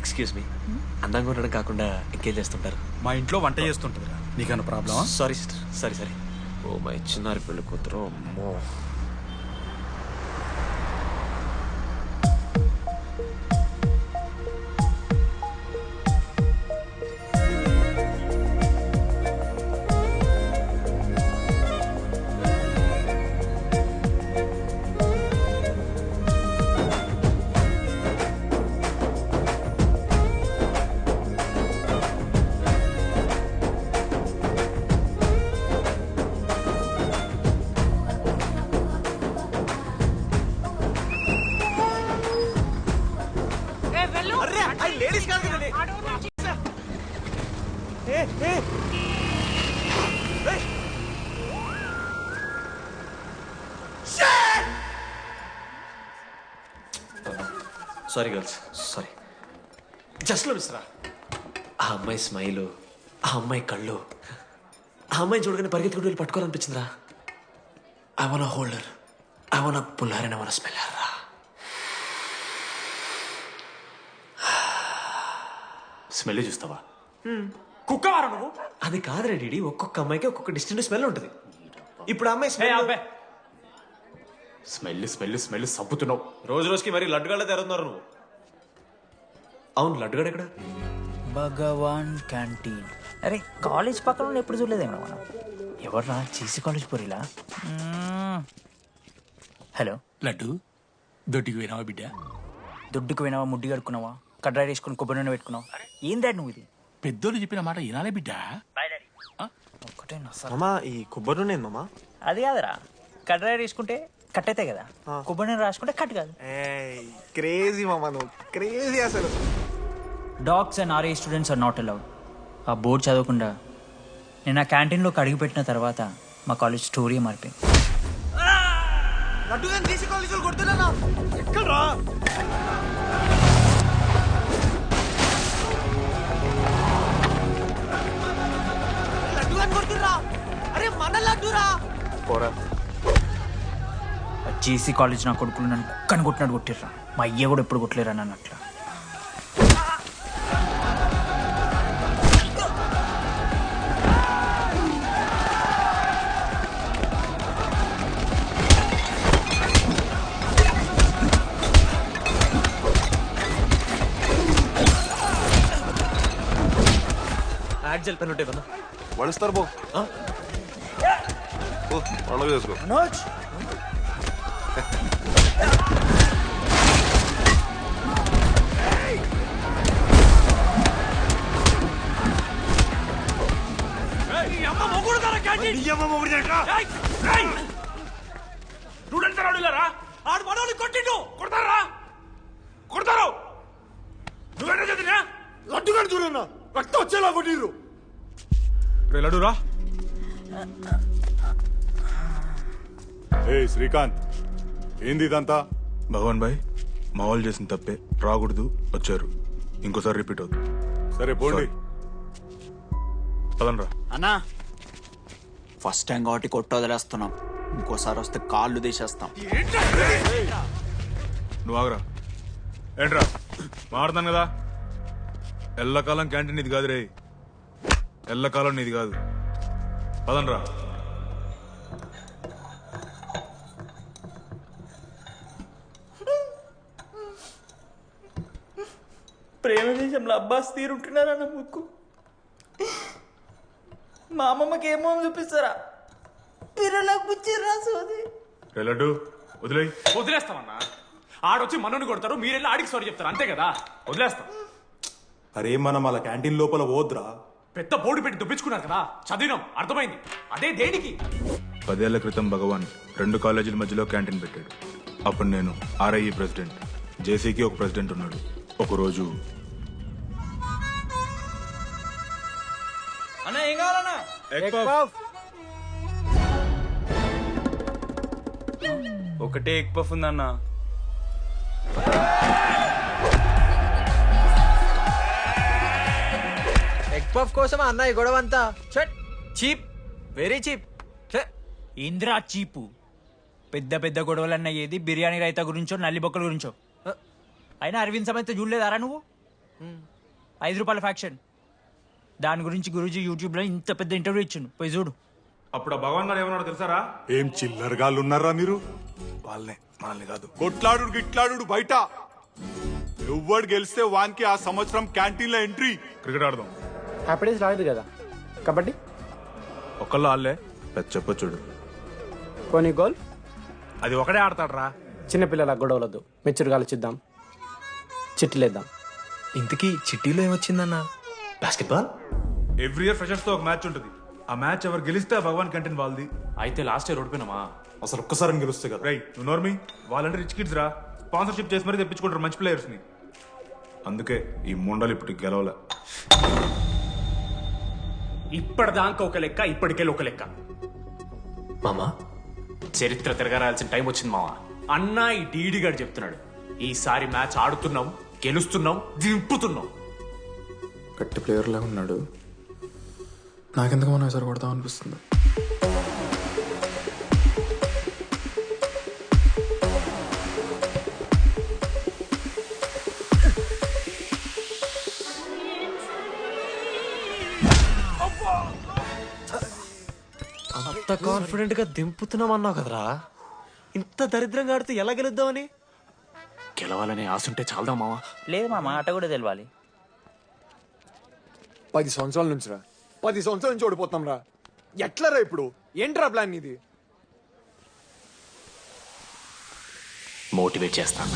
Excuse me, అందంగా ఉండడం కాకుండా ఇంకేం చేస్తుంటారు? మా ఇంట్లో వంట చేస్తుంటుందిరా. నీకన్నా ప్రాబ్లమా? Sorry sister, sorry. Oh my చిన్నారి పెళ్ళి కూతురు, అమ్మో. Sorry girls, sorry. జస్ట్ లో మిస్రా. ఆ అమ్మాయి స్మైలు, ఆ అమ్మాయి కళ్ళు, ఆ అమ్మాయి చూడగానే పరిగెత్తుకుంటూ వెళ్ళి పట్టుకోవాలనిపించిందిరా. I want holder, I want puller and I want smell her రా. స్మెల్ చూస్తావా? కుక్కవారా నువ్వు? అది కాదురా డీడీ, ఒక్కొక్క అమ్మాయికి ఒక్కొక్క డిస్టింక్ట్ స్మెల్ ఉంటుంది. ఇప్పుడు ఆ అమ్మాయి స్మెల్ స్మెల్ స్మెల్ సబ్బుతున్నావు. రోజు రోజుకి మరి లడ్డుగాళ్ళ తెరుతున్నారు నువ్వు. అవును, లడ్డుగాడు ఎక్కడ? భగవాన్ క్యాంటీన్. అరే కాలేజ్ పక్కన ఎప్పుడు చూడలేదేమో మనం. ఎవర్రా చీసీ కాలేజ్ పోరిలా? హలో లడ్డు, దొడ్డికి పోయినావా బిడ్డ? దుడ్డుకు పోయినావా, ముడ్డి కడుక్కున్నావా, కడ్రాయి వేసుకుని కొబ్బరి నూనె పెట్టుకున్నావా? ఏం డాడ్ నువ్వు ఇది? పెద్దోళ్ళు చెప్పిన మాట వినాలే బిడ్డ. ఒక్కటే మామా, ఈ కొబ్బరి నూనె ఏంది మామా? అది కాదురా, కడ్రాయి వేసుకుంటే కట్ అవుతాయి కదా, కొబ్బరి నూనె రాసుకుంటే కట్ కాదు. క్రేజీ మామా, నువ్వు క్రేజీ అసలు. డాగ్స్ అండ్ ఆర్ఏ స్టూడెంట్స్ ఆర్ నాట్ అలౌడ్. ఆ బోర్డు చదవకుండా నేను ఆ క్యాంటీన్లోకి అడుగుపెట్టిన తర్వాత మా కాలేజ్ స్టోరీ మారిపోయింది. జేసీ కాలేజ్ నా కొడుకులు నన్ను కుక్కని కొట్టినట్టు కొట్టిర్రా. మా అయ్య కూడా ఎప్పుడు కొట్టలేరా నన్ను అట్లా. యాడ్జల్ పెన్ ఉంటే కదా వడిస్తారు బో పండుగ చేసుకో. ఆడు మనోళ్ళు కొట్టిండు, కొడతారా? కొడతారు. నువ్వేనా చదివినా? లడ్డుగాని చూడన్నా, రక్తం వచ్చేలా కొట్టిర్రు. లడ్డురా. ఏ శ్రీకాంత్, ఏంది ఇదంతా? భగవాన్ భాయ్, మా వాళ్ళు చేసిన తప్పే, రాకూడదు, వచ్చారు, ఇంకోసారి రిపీట్ అవుతుంది. సరే పోండి. పదనరా. అన్నా, ఫస్ట్ టైం కాబట్టి కొట్టు వదిలేస్తున్నాం, ఇంకోసారి వస్తే కాళ్ళు తీసేస్తాం. నువ్వు ఆగరా. ఏంట్రా మారుతాను కదా. ఎల్లకాలం క్యాంటీన్ ఇది కాదు రే, ఎల్లకాలం నీది కాదు. పదనరా. ప్రేమ దేశంలో అబ్బాస్ తీరుంటున్నారా నా ముక్కు? మా అమ్మమ్మకి ఏమో చూపిస్తారా? పిల్లలకు పుచ్చిర్రా సోది. లడ్డు వదిలే. వదిలేస్తామన్నా. ఆడొచ్చి మనోని కొడతారు, మీరెళ్ళి ఆడికి సారీ చెప్తారు, అంతే కదా. వదిలేస్తాం. అరే మనం అలా క్యాంటీన్ లోపల పోద్రా. పెద్ద బోర్డు పెట్టి దుప్పించుకున్నారు కదా, చదివినాం, అర్థమైంది. అదే దేనికి? 10 ఏళ్ల క్రితం భగవాన్ 2 కాలేజీల మధ్యలో క్యాంటీన్ పెట్టాడు. అప్పుడు నేను ఆర్ఐఈ ప్రెసిడెంట్, జేసీకి ఒక ప్రెసిడెంట్ ఉన్నాడు. ఒకరోజు అన్న ఏం కావాలన్నా? ఒకటే ఎగ్ పఫ్ ఉందన్నా. ఎగ్ పఫ్ కోసం అన్న ఈ గొడవ అంతా. Cheap, very cheap. ఇంద్రా చీపు. పెద్ద పెద్ద గొడవలన్న ఏది బిర్యానీ రైతా గురించో నల్లి బొక్కల గురించో. అయినా అరవింద్ సమేత చూడలేదారా నువ్వు? ₹5 ఫ్యాక్షన్. దాని గురించి గురూజీ యూట్యూబ్లో ఇంత పెద్ద ఇంటర్వ్యూ ఇచ్చిండు, పోయి చూడు. అప్పుడు ఆ భగవాన్ గారు ఏమన్నాడు తెలుసారా? ఏం చిల్లరగాళ్ళు ఉన్నారా మీరు? వాళ్ళనే మనల్ని కాదు. కొట్లాడు గిట్లాడు బయట. ఎవ్వడు గెలిస్తే వానికి ఆ సంవత్సరం క్యాంటీన్ లో ఎంట్రీ. క్రికెట్ ఆడదాం. హ్యాపీడేస్ రాలేదు కదా. కబడ్డీ ఒకళ్ళు ఆడలే, పెద్ద చెప్పొచ్చుడు. కొన్ని గోల్. అది ఒకడే ఆడతాడు రా. చిన్నపిల్లల గొడవలొద్దు, మెచ్యూర్గా ఆలోచిద్దాం, చిట్టిలేద్దాం. ఇంతకీ చిట్టీలో ఏమొచ్చిందన్న? బాస్కెట్బాల్. ఎవ్రీ ఇయర్ ఫ్రెషర్స్ తో ఒక మ్యాచ్ ఉంటుంది. ఆ మ్యాచ్ ఎవరు గెలిస్తే ఆ భగవాన్ కంటెంట్ వాళ్ళది. అయితే లాస్ట్ ఇయర్ ఓడిపోయినామా? అసలు ఒక్కసారి గెలుస్తే కదా. రై నువ్వు నోర్మి, వాళ్ళంటే రిచ్ కిడ్స్ రా. స్పాన్సర్షిప్ చేసి మరీ తెప్పించుకుంటారు మంచి ప్లేయర్స్ ని. అందుకే ఈ ముండలు ఇప్పుడు గెలవలే. ఇప్పటిదాకా ఒక లెక్క, ఇప్పటికెళ్ళి ఒక లెక్క. మామా చరిత్ర తిరగరాల్సిన టైం వచ్చింది మావా. అన్నా ఈ డీడీ గారు చెప్తున్నాడు, ఈసారి మ్యాచ్ ఆడుతున్నాం, గెలుస్తున్నాం, దింపుతున్నాం. గట్టి ప్లేయర్ లాగా ఉన్నాడు. నాకెందుకు మనం ఎసరు కొడతాం అనిపిస్తుంది. అంత కాన్ఫిడెంట్ గా దింపుతున్నాం అన్నావు కదరా. ఇంత దరిద్రంగా ఆడితే ఎలా గెలుద్దామని? గెలవాలనే ఆశ ఉంటే చాలదా మావా. లేదు మామ, ఆట కూడా తెలవాలి. 10 సంవత్సరాల నుంచి రా, 10 సంవత్సరాల నుంచి ఓడిపోతాం రా. ఎట్లరా ఇప్పుడు? ఏంట్రా ప్లాన్ ఇది? మోటివేట్ చేస్తాను.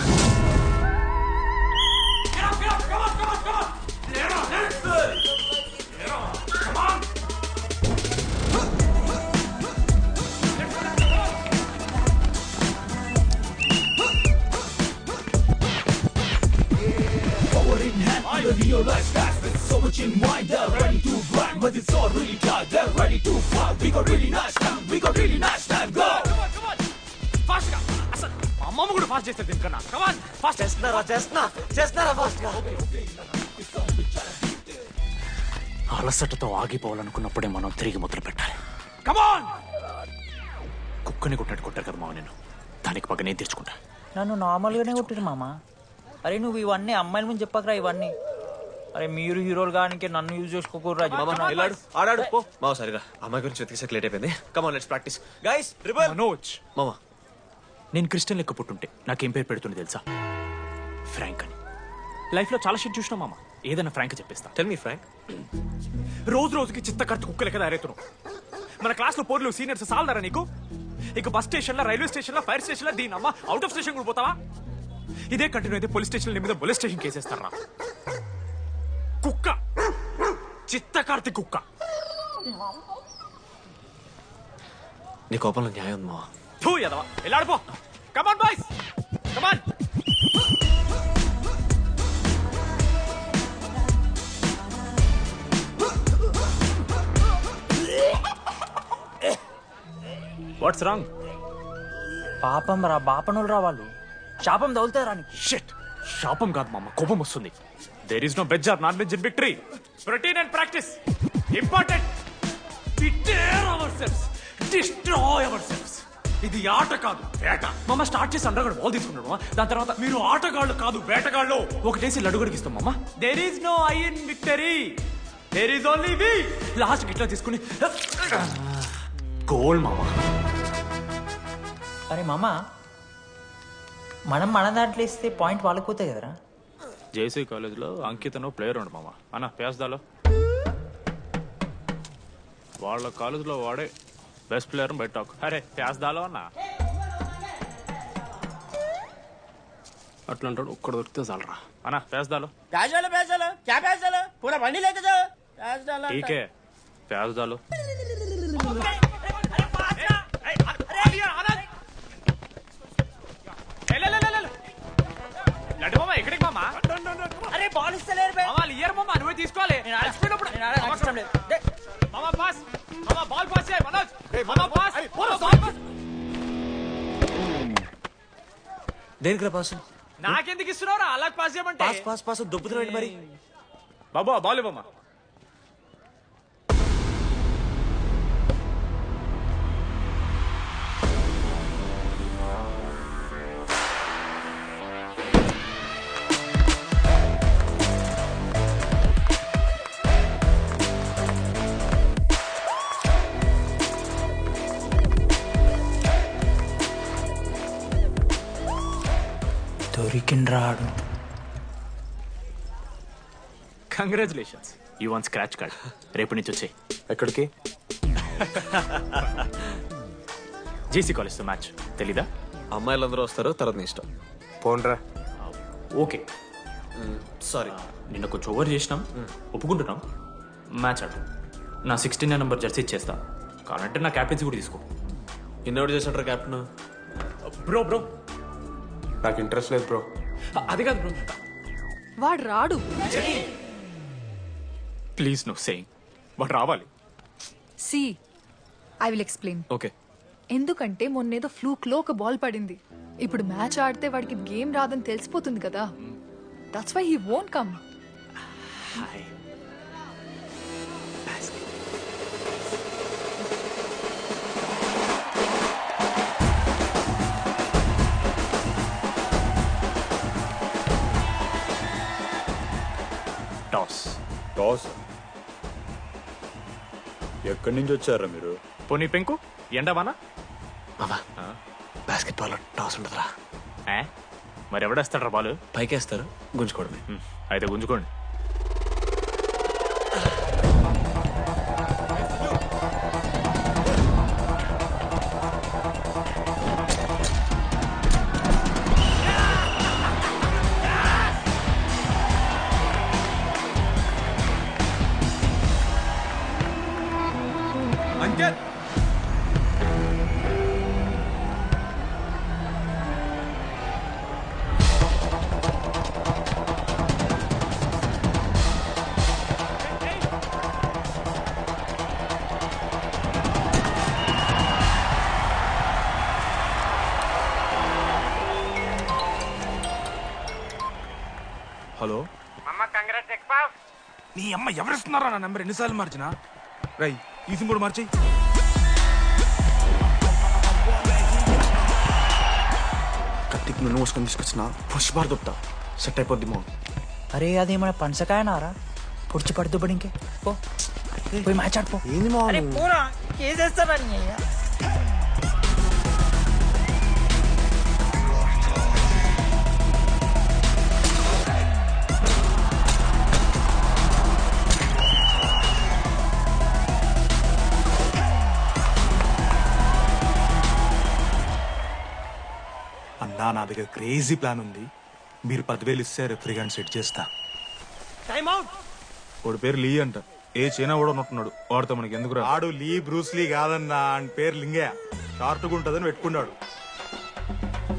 అమ్మమ్మ కూడా ఫాస్ట్ చేస్తారు దీనికన్నా. కమాన్ ఫాస్ట్ చేస్తున్నారా ఫాస్ట్ గా? అలసటతో ఆగిపోవాలనుకున్నప్పుడే మనం తిరిగి మొదలు పెట్టాలి. కమాన్. కుక్కని కొట్టాడు కొట్టారు కదా మావ, నేను దానికి పక్క నేను తెచ్చుకుంటా. నన్ను నార్మల్గానే కొట్టిరు మామ. అరే నువ్వు ఇవన్నీ అమ్మాయిల ముందు చెప్పకరా ఇవన్నీ. అరే మీరు హీరోలు కానీ నన్ను యూజ్ చేసుకోకూడరా. ఆడాడు పో మావ. సరిగా అమ్మాయి గురించి వెతికేసాక లేట్ అయిపోయింది. Come on let's practice guys. Rebel Manoj, మామ. నేను క్రిస్టియన్ లెక్క పుట్టుంటే నాకేం పేరు పెడుతుంది తెలుసా? ఫ్రాంక్ అని. లైఫ్ లో చాలా షిట్ చూసినా మామ, ఏదైనా ఫ్రాంక్ చెప్పేస్తా. Tell me frank. రోజు రోజుకి చిత్త కట్టు కుక్క లెక్క తయారవుతున్నావు. మన క్లాస్ లో పోర్లు సీనియర్స్ సాలదారా నీకు? ఇక బస్ స్టేషన్ లో, రైల్వే స్టేషన్ లో, ఫైర్ స్టేషన్ లో, దీని అమ్మ అవుట్ ఆఫ్ స్టేషన్ కూడా పోతావా? ఇదే కంటిన్యూ అయితే పోలీస్ స్టేషన్ మీద పోలీస్ స్టేషన్ కేసేస్తారా? కుక్క, చిత్త కార్తి కుక్క. నీ కోపంలో న్యాయం ఉంది మావ. తూ ఎదవా, వెళ్ళాడిపో. Come on boys, come on. What's wrong? పాపం రా, బాపనులు రా వాళ్ళు. శాపం తగులుతారా నీకు? షిట్, శాపం కాదు మామ, కోపం వస్తుంది. There is no veg or non veg in victory. Routine and practice important. We dare ourselves, destroy ourselves. ఇది ఆట కాదు, వేట. మామ స్టార్ట్ చేసి అండర్గాడు బాల్ తీసుకున్నాడు. దాని తర్వాత మీరు ఆటగాళ్ళు కాదు వేటగాళ్ళు. ఒకటేసి లడుగడిగిస్తాం మామ. There is no I in victory, there is only we. Last గిట్లా తీసుకుని గోల్ మామ. అరే మామ, మనం మన దాంట్లో ఇస్తే పాయింట్ వాళ్ళకి పోతాయి కదరా. జేసీ కాలేజ్లో అంకితను ప్లేయర్ ఉండు మామ. అన్న పేస్దాలో వాళ్ళ కాలేజ్లో వాడే బెస్ట్ ప్లేయర్ బయట. అరే పేస్దాలో అన్న అట్లా అంటాడు. ఒక్కడ దొరికితే చాలరా అన్న. పేస్దాలో టీకే పేస్దాలో. లడ్డు మామ ఎక్కడికి మామ? అరే బాల్ ఇస్తలేరు బే. మామ ఇయర్ మామ, నువ్వే తీసుకోవాలి. మామ పాస్, మామ బాల్ పాస్ చేయి మనోజ్. మామ పాస్, బాల్ పాస్. దేనికి పాస్? నాకెందుకు ఇస్తున్నావురా అలా పాస్ చేయమంటే? పాస్ పాస్ పాస్ దొబ్బుతున్నాడు మరి. బాబా బాల్ ఇవ్వమ్మా. దొరికిండ్రా ఆడు. Congratulations, you one scratch card. రేపు నుంచి వచ్చే ఎక్కడికి? జేసీ కాలేజ్తో మ్యాచ్ తెలీదా? అమ్మాయిలందరూ వస్తారు, తర్వాత నీ ఇష్టం. పోన్రా. Okay, sorry. నిన్న కొంచెం ఓవర్ చేసినాం, ఒప్పుకుంటున్నాం. మ్యాచ్ ఆడు. నా 16 నెంబర్ జెర్సీ ఇచ్చేస్తా. కావాలంటే నా క్యాప్టెన్సీ కూడా తీసుకో. ఇన్నోటి చేసినట్టు క్యాప్టెన్. బ్రో బ్రో నాకు ఇంట్రెస్ట్ లేదు బ్రో. అది కాదు బ్రో. వాడు రాడు. Please no saying. వాడు రావాలి. See I will explain. Okay. ఎందుకంటే మొన్నేదో ఫ్లూక్ లో ఒక బాల్ పడింది. ఇప్పుడు మ్యాచ్ ఆడితే వాడికి గేమ్ రాదని తెలిసిపోతుంది కదా. That's why he won't come. Toss. Toss ఎక్కడి నుంచి వచ్చారా మీరు? పోనీ పెంకు ఎండవానా? మామా, బాస్కెట్బాల్ టాస్ ఉండదురా. మరి ఎవడేస్తాడ్రా బాలు? పైకేస్తారు, గుంజుకోవడమే. అయితే గుంజుకోండి. అంకిత్, హలో. నీ అమ్మ ఎవరిస్తున్నారా నా నెంబర్? ఎన్నిసార్లు మార్చినా? రై ఈ సిమ్ కూడా మార్చి. కత్తికి నూనె పోసుకొని తీసుకొచ్చిన ఫస్ట్ బార్ దొప్తా సెట్ అయిపోద్ది మో. అరే అది మన పనసకాయ నారా, పొడిచి పడుతూ ఇంకే పో, పోయి మ్యాచ్ ఆడిపో. ఏంది మా అన్నా, నా దగ్గర క్రేజీ ప్లాన్ ఉంది. మీరు 10,000 ఇస్తే రెఫ్రీ గాని సెట్ చేస్తా. వాడి పేరు లీ అంట. ఏ చైనా కూడా ఉన్నట్టున్నాడు. వాడితో మనకి ఎందుకు? ఆడు లీ బ్రూస్ లీ కాదన్నా, అని పేరు లింగయ్య. షార్ట్గా ఉంటుందని పెట్టుకున్నాడు.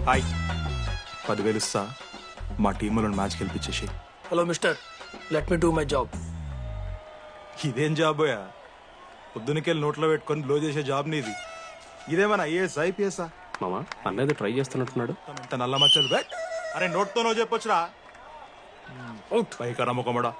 హాయ్, 10,000 ఇస్తా, మా టీంలో మ్యాచ్ గెలిపించేసి. Hello mister, let me do my job. ఇదేం జాబోయా? పొద్దునకెళ్ళి నోట్లో పెట్టుకొని బ్లో చేసే జాబ్ నీది. ఇదేమన్నా ఐఏఎస్ ఐపీఎస్? మామా, అన్నది ట్రై చేస్తున్నట్టున్నాడు. ఇంత నల్ల మచ్చలు బెట్. అరే నోట్తోనో చెప్పొచ్చురా. పైకా నమ్మకమడా.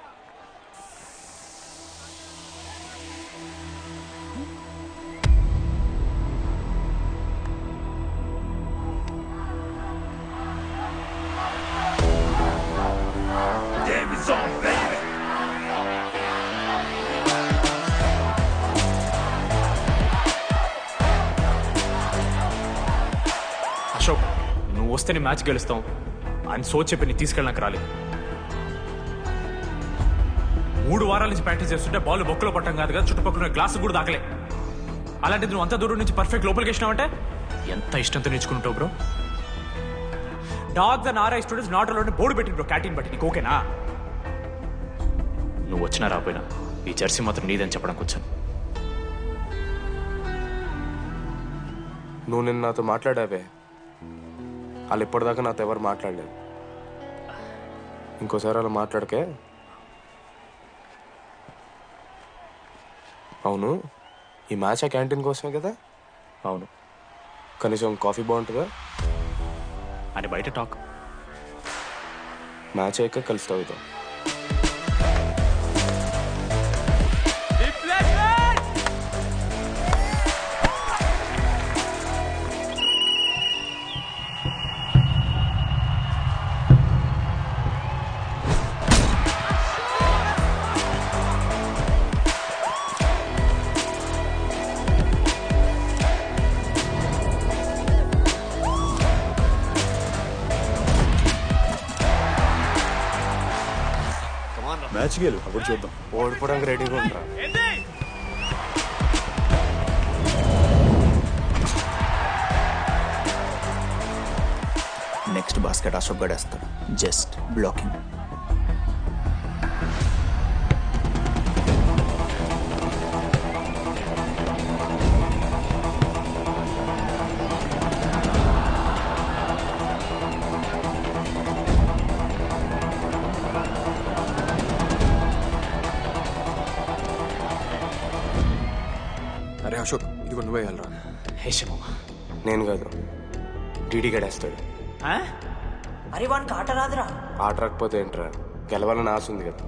అశోక్, నువ్వు వస్తే నీ మ్యాచ్ గెలుస్తాం అని సోచ్ చెప్పి నీ తీసుకెళ్ళడానికి రాలేదు. 3 వారాల నుంచి ప్రాక్టీస్ చేస్తుంటే బాల్ బొక్కలో పట్టం కాదు కదా, చుట్టుపక్కల గ్లాసు కూడా దాకలే. అలాంటిది నువ్వు అంత దూరం నుంచి పర్ఫెక్ట్ లోపలికి వేసినావంటే ఎంత ఇష్టంతో నేర్చుకుంటావు bro. Dogs and RI students not allowed board పెట్టి బ్రో, క్యాంటీన్ బట్టి. నీకు ఓకేనా? నువ్వు వచ్చినా రాపోయినా ఈ జెర్సీ మాత్రం నీదని చెప్పడానికి వచ్చాను. నువ్వు నిన్న నాతో మాట్లాడావే, వాళ్ళు ఇప్పటిదాకా నాతో ఎవరు మాట్లాడలేదు. ఇంకోసారి అలా మాట్లాడకే. అవును, ఈ మ్యాచ్ ఆ క్యాంటీన్ కోసమే కదా? అవును. కనీసం కాఫీ బాగుంటుందా అని బయట టాక్. మ్యాచ్ అయ్యాక కలుస్తావు ఇదో. మ్యాచ్ గేలు అప్పుడు చూద్దాం. ఓడిపోవడానికి రెడీగా ఉంటా. నెక్స్ట్ బాస్కెట్ అశోక్ గడేస్తాడు. Just blocking. అరే అశోక్, ఇది కొన్ని వేయాలరా. హేషము నేను కాదు, డీడీ గడేస్తాడు. అరే వానికి ఆట రాదురా. ఆట రాకపోతే ఏంట్రా, గెలవాలని ఆశ ఉంది కదా.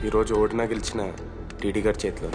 ఈరోజు ఓడినా గెలిచిన డీడీ గారి చేతిలో.